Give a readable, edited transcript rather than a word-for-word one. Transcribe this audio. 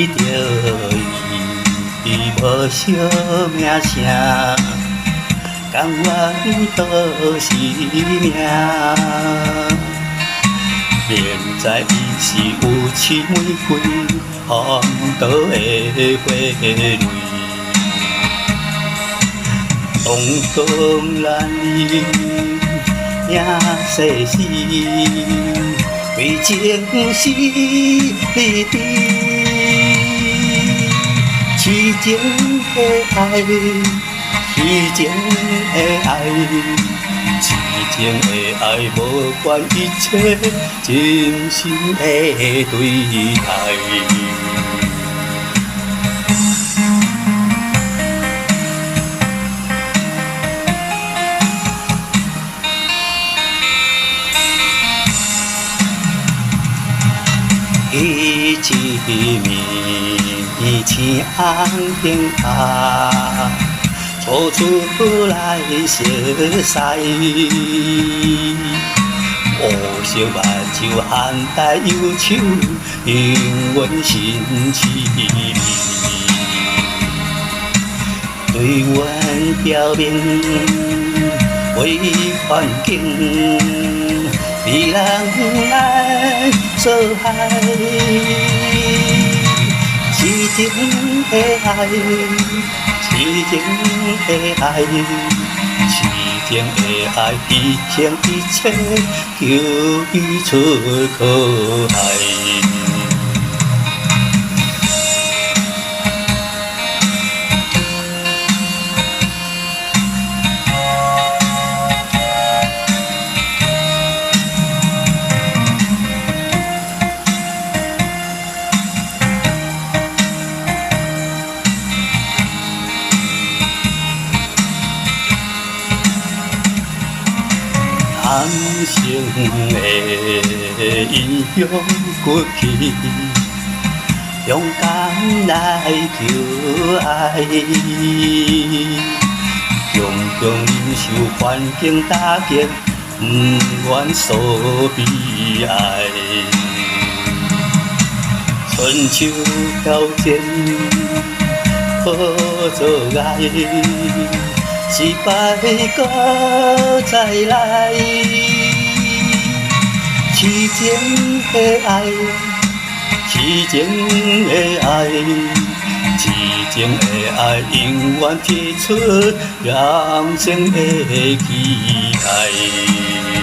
着伊无惜名声，甘愿倒是命。明知伊是有痴玫瑰，寒刀的花蕊。当当咱伊命世事，为情是你知。痴情的爱，痴情的爱。痴情的爱，无管一切，真心的对待。伊一面青红顶下，吐出来熟悉。乌色目睭含带忧愁，永远心痴迷。对阮表明为环境，你人爱所害。痴情的爱，痴情的爱，痴情的爱，一生一切求伊出可爱。贪心的英雄骨气，勇敢来求爱，强强忍受环境打击，不愿所悲哀。春秋条件好做爱。失败搁再来，痴情的爱，痴情的爱，痴情的爱，永远贴出人生的期待。